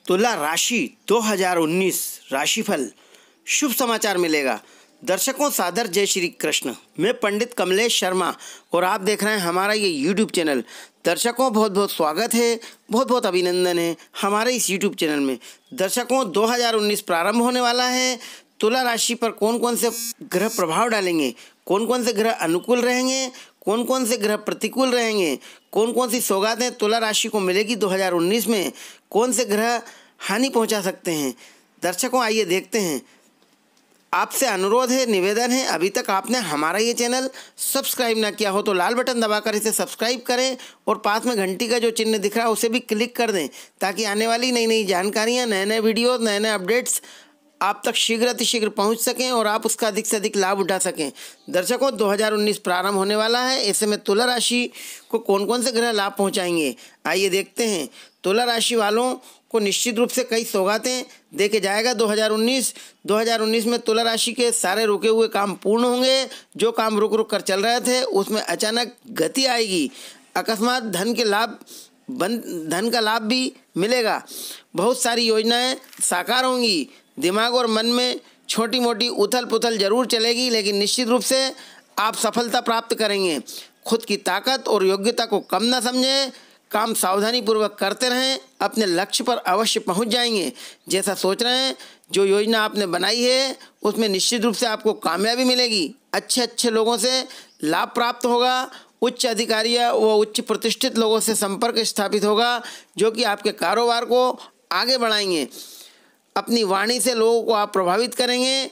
तुला राशि 2019 राशिफल शुभ समाचार मिलेगा। दर्शकों सादर जय श्री कृष्ण। मैं पंडित कमलेश शर्मा और आप देख रहे हैं हमारा ये यूट्यूब चैनल। दर्शकों बहुत बहुत स्वागत है, बहुत बहुत अभिनंदन है हमारे इस यूट्यूब चैनल में। दर्शकों 2019 प्रारंभ होने वाला है। तुला राशि पर कौन कौन से ग्रह प्रभाव डालेंगे, कौन कौन से ग्रह अनुकूल रहेंगे, कौन कौन से ग्रह प्रतिकूल रहेंगे, कौन कौन सी सौगातें तुला राशि को मिलेगी 2019 में, कौन से ग्रह हानि पहुंचा सकते हैं। दर्शकों आइए देखते हैं। आपसे अनुरोध है, निवेदन है, अभी तक आपने हमारा ये चैनल सब्सक्राइब ना किया हो तो लाल बटन दबाकर इसे सब्सक्राइब करें और पास में घंटी का जो चिन्ह दिख रहा है उसे भी क्लिक कर दें, ताकि आने वाली नई नई जानकारियाँ, नए नए वीडियो, नए नए अपडेट्स आप तक शीघ्र अतिशीघ्र पहुंच सकें और आप उसका अधिक से अधिक लाभ उठा सकें। दर्शकों 2019 प्रारंभ होने वाला है, ऐसे में तुला राशि को कौन कौन से ग्रह लाभ पहुंचाएंगे आइए देखते हैं। तुला राशि वालों को निश्चित रूप से कई सौगातें देके जाएगा 2019 में तुला राशि के सारे रुके हुए काम पूर्ण होंगे। जो काम रुक रुक कर चल रहे थे उसमें अचानक गति आएगी। अकस्मात धन का लाभ भी मिलेगा। बहुत सारी योजनाएं साकार होंगी। दिमाग और मन में छोटी मोटी उथल पुथल जरूर चलेगी, लेकिन निश्चित रूप से आप सफलता प्राप्त करेंगे। खुद की ताकत और योग्यता को कम न समझें, काम सावधानी पूर्वक करते रहें, अपने लक्ष्य पर अवश्य पहुंच जाएंगे। जैसा सोच रहे हैं, जो योजना आपने बनाई है उसमें निश्चित रूप से आपको कामयाबी मिलेगी। अच्छे लोगों से लाभ प्राप्त होगा। उच्च अधिकारियों व उच्च प्रतिष्ठित लोगों से संपर्क स्थापित होगा, जो कि आपके कारोबार को आगे बढ़ाएंगे। अपनी वाणी से लोगों को आप प्रभावित करेंगे।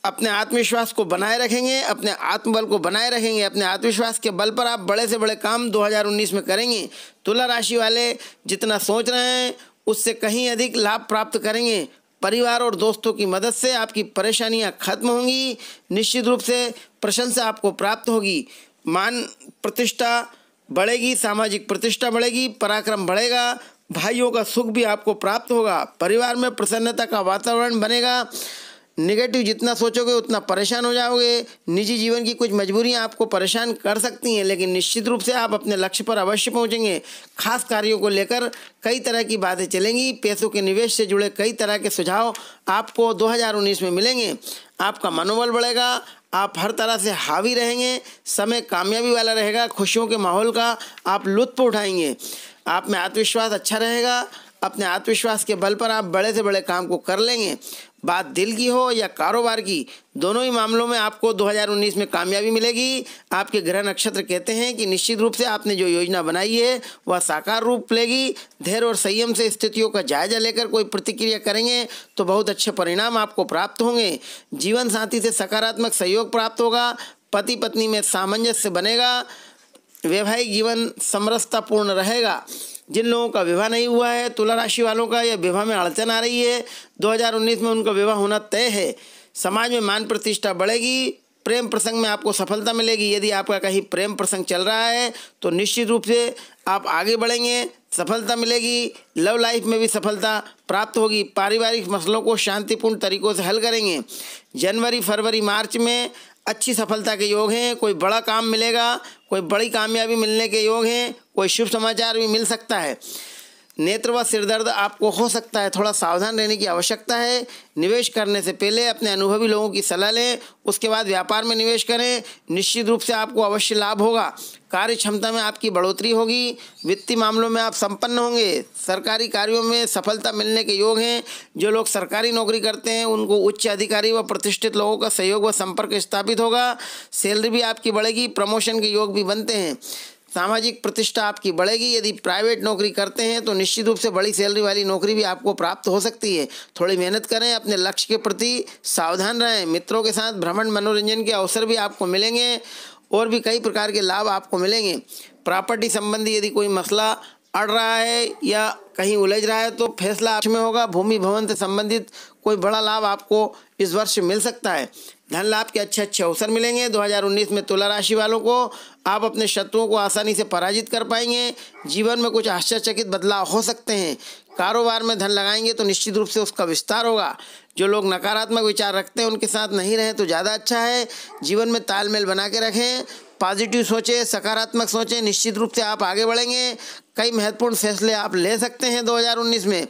अपने आत्मविश्वास को बनाए रखेंगे, अपने आत्मबल को बनाए रखेंगे। अपने आत्मविश्वास के बल पर आप बड़े से बड़े काम 2019 में करेंगे। तुला राशि वाले जितना सोच रहे हैं उससे कहीं अधिक लाभ प्राप्त करेंगे। परिवार और दोस्तों की मदद से आपकी परेशानियां खत्म होंगी। निश्चित रूप से प्रशंसा आपको प्राप्त होगी। मान प्रतिष्ठा बढ़ेगी, सामाजिक प्रतिष्ठा बढ़ेगी, पराक्रम बढ़ेगा। भाइयों का सुख भी आपको प्राप्त होगा। परिवार में प्रसन्नता का वातावरण बनेगा। नेगेटिव जितना सोचोगे उतना परेशान हो जाओगे। निजी जीवन की कुछ मजबूरियां आपको परेशान कर सकती हैं, लेकिन निश्चित रूप से आप अपने लक्ष्य पर अवश्य पहुंचेंगे। खास कार्यों को लेकर कई तरह की बातें चलेंगी। पैसों के निवेश से जुड़े कई तरह के सुझाव आपको 2019 में मिलेंगे। आपका मनोबल बढ़ेगा। आप हर तरह से हावी रहेंगे। समय कामयाबी वाला रहेगा। खुशियों के माहौल का आप लुत्फ उठाएंगे। आप में आत्मविश्वास अच्छा रहेगा। अपने आत्मविश्वास के बल पर आप बड़े से बड़े काम को कर लेंगे। बात दिल की हो या कारोबार की, दोनों ही मामलों में आपको 2019 में कामयाबी मिलेगी। आपके ग्रह नक्षत्र कहते हैं कि निश्चित रूप से आपने जो योजना बनाई है वह साकार रूप लेगी। धैर्य और संयम से स्थितियों का जायजा लेकर कोई प्रतिक्रिया करेंगे तो बहुत अच्छे परिणाम आपको प्राप्त होंगे। जीवन साथी से सकारात्मक सहयोग प्राप्त होगा। पति पत्नी में सामंजस्य बनेगा। वैवाहिक जीवन समरसतापूर्ण रहेगा। जिन लोगों का विवाह नहीं हुआ है, तुला राशि वालों का या विवाह में अड़चन आ रही है, 2019 में उनका विवाह होना तय है। समाज में मान प्रतिष्ठा बढ़ेगी। प्रेम प्रसंग में आपको सफलता मिलेगी। यदि आपका कहीं प्रेम प्रसंग चल रहा है तो निश्चित रूप से आप आगे बढ़ेंगे, सफलता मिलेगी। लव लाइफ में भी सफलता प्राप्त होगी। पारिवारिक मसलों को शांतिपूर्ण तरीकों से हल करेंगे। जनवरी फरवरी मार्च में अच्छी सफलता के योग हैं। कोई बड़ा काम मिलेगा, कोई बड़ी कामयाबी मिलने के योग हैं। कोई शुभ समाचार भी मिल सकता है। नेत्र व सिरदर्द आपको हो सकता है, थोड़ा सावधान रहने की आवश्यकता है। निवेश करने से पहले अपने अनुभवी लोगों की सलाह लें, उसके बाद व्यापार में निवेश करें। निश्चित रूप से आपको अवश्य लाभ होगा। कार्य क्षमता में आपकी बढ़ोतरी होगी। वित्तीय मामलों में आप संपन्न होंगे। सरकारी कार्यों में सफलता मिलने के योग हैं। जो लोग सरकारी नौकरी करते हैं उनको उच्च अधिकारी व प्रतिष्ठित लोगों का सहयोग व संपर्क स्थापित होगा। सैलरी भी आपकी बढ़ेगी। प्रमोशन के योग भी बनते हैं। सामाजिक प्रतिष्ठा आपकी बढ़ेगी। यदि प्राइवेट नौकरी करते हैं तो निश्चित रूप से बड़ी सैलरी वाली नौकरी भी आपको प्राप्त हो सकती है। थोड़ी मेहनत करें, अपने लक्ष्य के प्रति सावधान रहें। मित्रों के साथ भ्रमण मनोरंजन के अवसर भी आपको मिलेंगे और भी कई प्रकार के लाभ आपको मिलेंगे। प्रॉपर्टी संबंधी यदि कोई मसला अड़ रहा है या कहीं उलझ रहा है तो फैसला आप में होगा। भूमि भवन से संबंधित कोई बड़ा लाभ आपको इस वर्ष मिल सकता है। धन लाभ के अच्छे अवसर मिलेंगे। 2019 में तुला राशि वालों को आप अपने शत्रुओं को आसानी से पराजित कर पाएंगे। जीवन में कुछ आश्चर्यचकित बदलाव हो सकते हैं। कारोबार में धन लगाएंगे तो निश्चित रूप से उसका विस्तार होगा। जो लोग नकारात्मक विचार रखते हैं उनके साथ नहीं रहें तो ज़्यादा अच्छा है। जीवन में तालमेल बना के रखें। पॉजिटिव सोचें, सकारात्मक सोचें। निश्चित रूप से आप आगे बढ़ेंगे। कई महत्वपूर्ण फैसले आप ले सकते हैं 2019 में।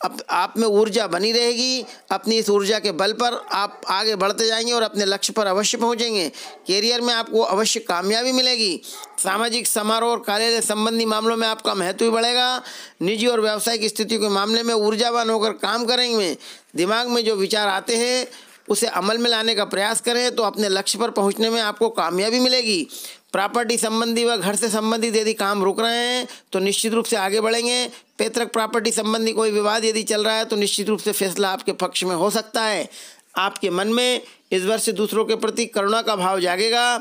अब आप में ऊर्जा बनी रहेगी। अपनी इस ऊर्जा के बल पर आप आगे बढ़ते जाएंगे और अपने लक्ष्य पर अवश्य पहुंचेंगे। करियर में आपको अवश्य कामयाबी मिलेगी। सामाजिक समारोह और कार्यालय संबंधी मामलों में आपका महत्व भी बढ़ेगा। निजी और व्यावसायिक स्थितियों के मामले में ऊर्जावान होकर काम करेंगे। दिमाग में जो विचार आते हैं उसे अमल में लाने का प्रयास करें तो अपने लक्ष्य पर पहुंचने में आपको कामयाबी मिलेगी। प्रॉपर्टी संबंधी व घर से संबंधित यदि काम रुक रहे हैं तो निश्चित रूप से आगे बढ़ेंगे। पैतृक प्रॉपर्टी संबंधी कोई विवाद यदि चल रहा है तो निश्चित रूप से फैसला आपके पक्ष में हो सकता है। आपके मन में इस वर्ष दूसरों के प्रति करुणा का भाव जागेगा।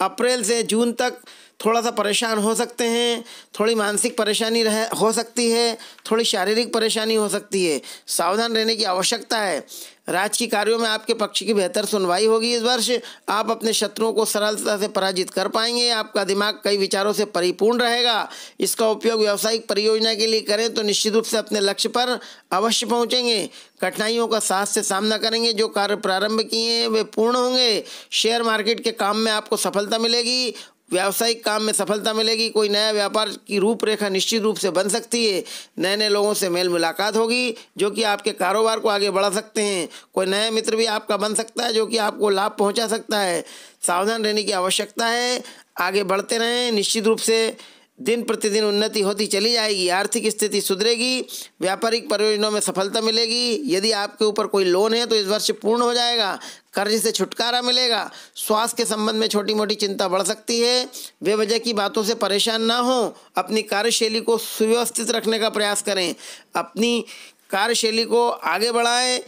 अप्रैल से जून तक थोड़ा सा परेशान हो सकते हैं। थोड़ी मानसिक परेशानी हो सकती है, थोड़ी शारीरिक परेशानी हो सकती है। सावधान रहने की आवश्यकता है। राजकीय कार्यों में आपके पक्ष की बेहतर सुनवाई होगी। इस वर्ष आप अपने शत्रुओं को सरलता से पराजित कर पाएंगे। आपका दिमाग कई विचारों से परिपूर्ण रहेगा। इसका उपयोग व्यावसायिक परियोजना के लिए करें तो निश्चित रूप से अपने लक्ष्य पर अवश्य पहुंचेंगे। कठिनाइयों का साहस से सामना करेंगे। जो कार्य प्रारंभ किए हैं वे पूर्ण होंगे। शेयर मार्केट के काम में आपको सफलता मिलेगी। व्यावसायिक काम में सफलता मिलेगी। कोई नया व्यापार की रूपरेखा निश्चित रूप से बन सकती है। नए नए लोगों से मेल मुलाकात होगी जो कि आपके कारोबार को आगे बढ़ा सकते हैं। कोई नया मित्र भी आपका बन सकता है जो कि आपको लाभ पहुंचा सकता है। सावधान रहने की आवश्यकता है। आगे बढ़ते रहें। निश्चित रूप से दिन प्रतिदिन उन्नति होती चली जाएगी। आर्थिक स्थिति सुधरेगी। व्यापारिक परियोजनाओं में सफलता मिलेगी। यदि आपके ऊपर कोई लोन है तो इस वर्ष पूर्ण हो जाएगा। कर्ज से छुटकारा मिलेगा। स्वास्थ्य के संबंध में छोटी मोटी चिंता बढ़ सकती है। बेवजह की बातों से परेशान ना हो। अपनी कार्यशैली को सुव्यवस्थित रखने का प्रयास करें। अपनी कार्यशैली को आगे बढ़ाएं।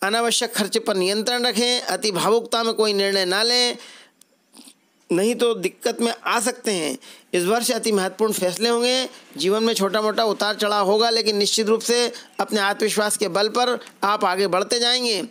अनावश्यक खर्चे पर नियंत्रण रखें। अति भावुकता में कोई निर्णय ना लें, नहीं तो दिक्कत में आ सकते हैं। इस वर्ष अति महत्वपूर्ण फैसले होंगे। जीवन में छोटा मोटा उतार चढ़ाव होगा, लेकिन निश्चित रूप से अपने आत्मविश्वास के बल पर आप आगे बढ़ते जाएंगे।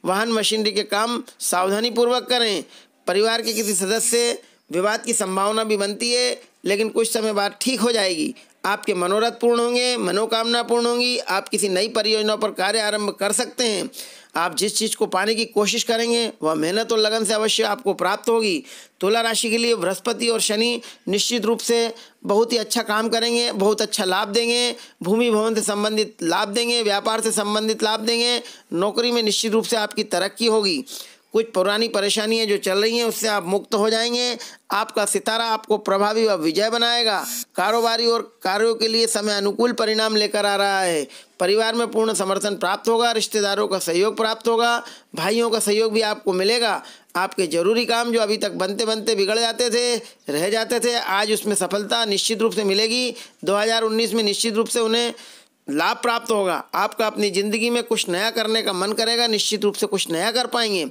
वाहन मशीनरी के काम सावधानी पूर्वक करें। परिवार के किसी सदस्य से विवाद की संभावना भी बनती है, लेकिन कुछ समय बाद ठीक हो जाएगी। आपके मनोरथ पूर्ण होंगे, मनोकामना पूर्ण होंगी। आप किसी नई परियोजना पर कार्य आरंभ कर सकते हैं। आप जिस चीज़ को पाने की कोशिश करेंगे वह मेहनत और लगन से अवश्य आपको प्राप्त होगी। तुला राशि के लिए बृहस्पति और शनि निश्चित रूप से बहुत ही अच्छा काम करेंगे, बहुत अच्छा लाभ देंगे। भूमि भवन से संबंधित लाभ देंगे, व्यापार से संबंधित लाभ देंगे। नौकरी में निश्चित रूप से आपकी तरक्की होगी। कुछ पुरानी परेशानियां जो चल रही हैं उससे आप मुक्त हो जाएंगे। आपका सितारा आपको प्रभावी व विजय बनाएगा। कारोबारी और कार्यों के लिए समय अनुकूल परिणाम लेकर आ रहा है। परिवार में पूर्ण समर्थन प्राप्त होगा। रिश्तेदारों का सहयोग प्राप्त होगा। भाइयों का सहयोग भी आपको मिलेगा। आपके जरूरी काम जो अभी तक बनते बनते बिगड़ जाते थे, रह जाते थे, आज उसमें सफलता निश्चित रूप से मिलेगी। 2019 में निश्चित रूप से उन्हें लाभ प्राप्त होगा। आपका अपनी ज़िंदगी में कुछ नया करने का मन करेगा। निश्चित रूप से कुछ नया कर पाएंगे।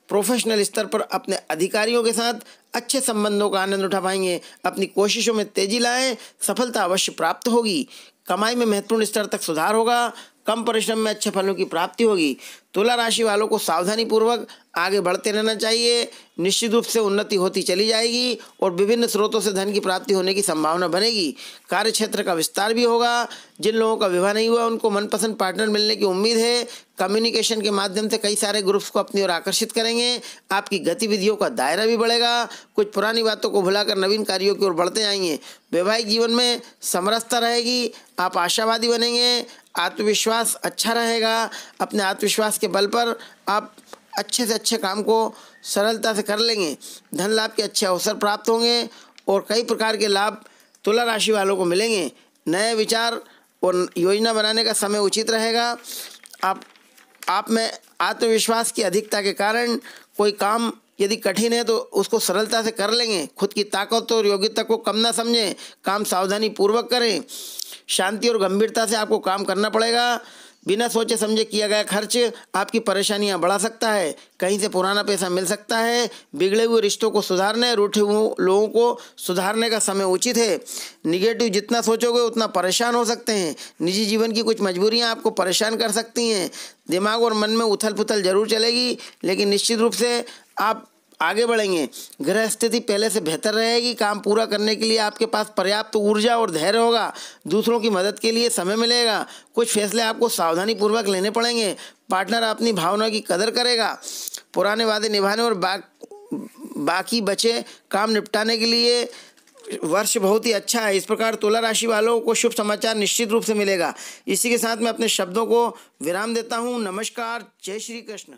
प्रोफेशनल स्तर पर अपने अधिकारियों के साथ अच्छे संबंधों का आनंद उठा पाएंगे। अपनी कोशिशों में तेजी लाएं, सफलता अवश्य प्राप्त होगी। कमाई में महत्वपूर्ण स्तर तक सुधार होगा। कम परिश्रम में अच्छे फलों की प्राप्ति होगी। तुला राशि वालों को सावधानी पूर्वक आगे बढ़ते रहना चाहिए। निश्चित रूप से उन्नति होती चली जाएगी और विभिन्न स्रोतों से धन की प्राप्ति होने की संभावना बनेगी। कार्य क्षेत्र का विस्तार भी होगा। जिन लोगों का विवाह नहीं हुआ उनको मनपसंद पार्टनर मिलने की उम्मीद है। कम्युनिकेशन के माध्यम से कई सारे ग्रुप्स को अपनी ओर आकर्षित करेंगे। आपकी गतिविधियों का दायरा भी बढ़ेगा। कुछ पुरानी बातों को भुलाकर नवीन कार्यों की ओर बढ़ते जाएंगे। वैवाहिक जीवन में समरसता रहेगी। आप आशावादी बनेंगे। आत्मविश्वास अच्छा रहेगा। अपने आत्मविश्वास के बल पर आप अच्छे से अच्छे काम को सरलता से कर लेंगे। धन लाभ के अच्छे अवसर प्राप्त होंगे और कई प्रकार के लाभ तुला राशि वालों को मिलेंगे। नए विचार और योजना बनाने का समय उचित रहेगा। आप में आत्मविश्वास की अधिकता के कारण कोई काम यदि कठिन है तो उसको सरलता से कर लेंगे। खुद की ताकत और योग्यता को कम ना समझें। काम सावधानी पूर्वक करें। शांति और गंभीरता से आपको काम करना पड़ेगा। बिना सोचे समझे किया गया खर्च आपकी परेशानियां बढ़ा सकता है। कहीं से पुराना पैसा मिल सकता है। बिगड़े हुए रिश्तों को सुधारने, रूठे हुए लोगों को सुधारने का समय उचित है। निगेटिव जितना सोचोगे उतना परेशान हो सकते हैं। निजी जीवन की कुछ मजबूरियां आपको परेशान कर सकती हैं। दिमाग और मन में उथल पुथल जरूर चलेगी, लेकिन निश्चित रूप से आप आगे बढ़ेंगे। ग्रह स्थिति पहले से बेहतर रहेगी। काम पूरा करने के लिए आपके पास पर्याप्त ऊर्जा और धैर्य होगा। दूसरों की मदद के लिए समय मिलेगा। कुछ फैसले आपको सावधानी पूर्वक लेने पड़ेंगे। पार्टनर अपनी भावना की कदर करेगा। पुराने वादे निभाने और बाकी बचे काम निपटाने के लिए वर्ष बहुत ही अच्छा है। इस प्रकार तुला राशि वालों को शुभ समाचार निश्चित रूप से मिलेगा। इसी के साथ मैं अपने शब्दों को विराम देता हूँ। नमस्कार, जय श्री कृष्ण।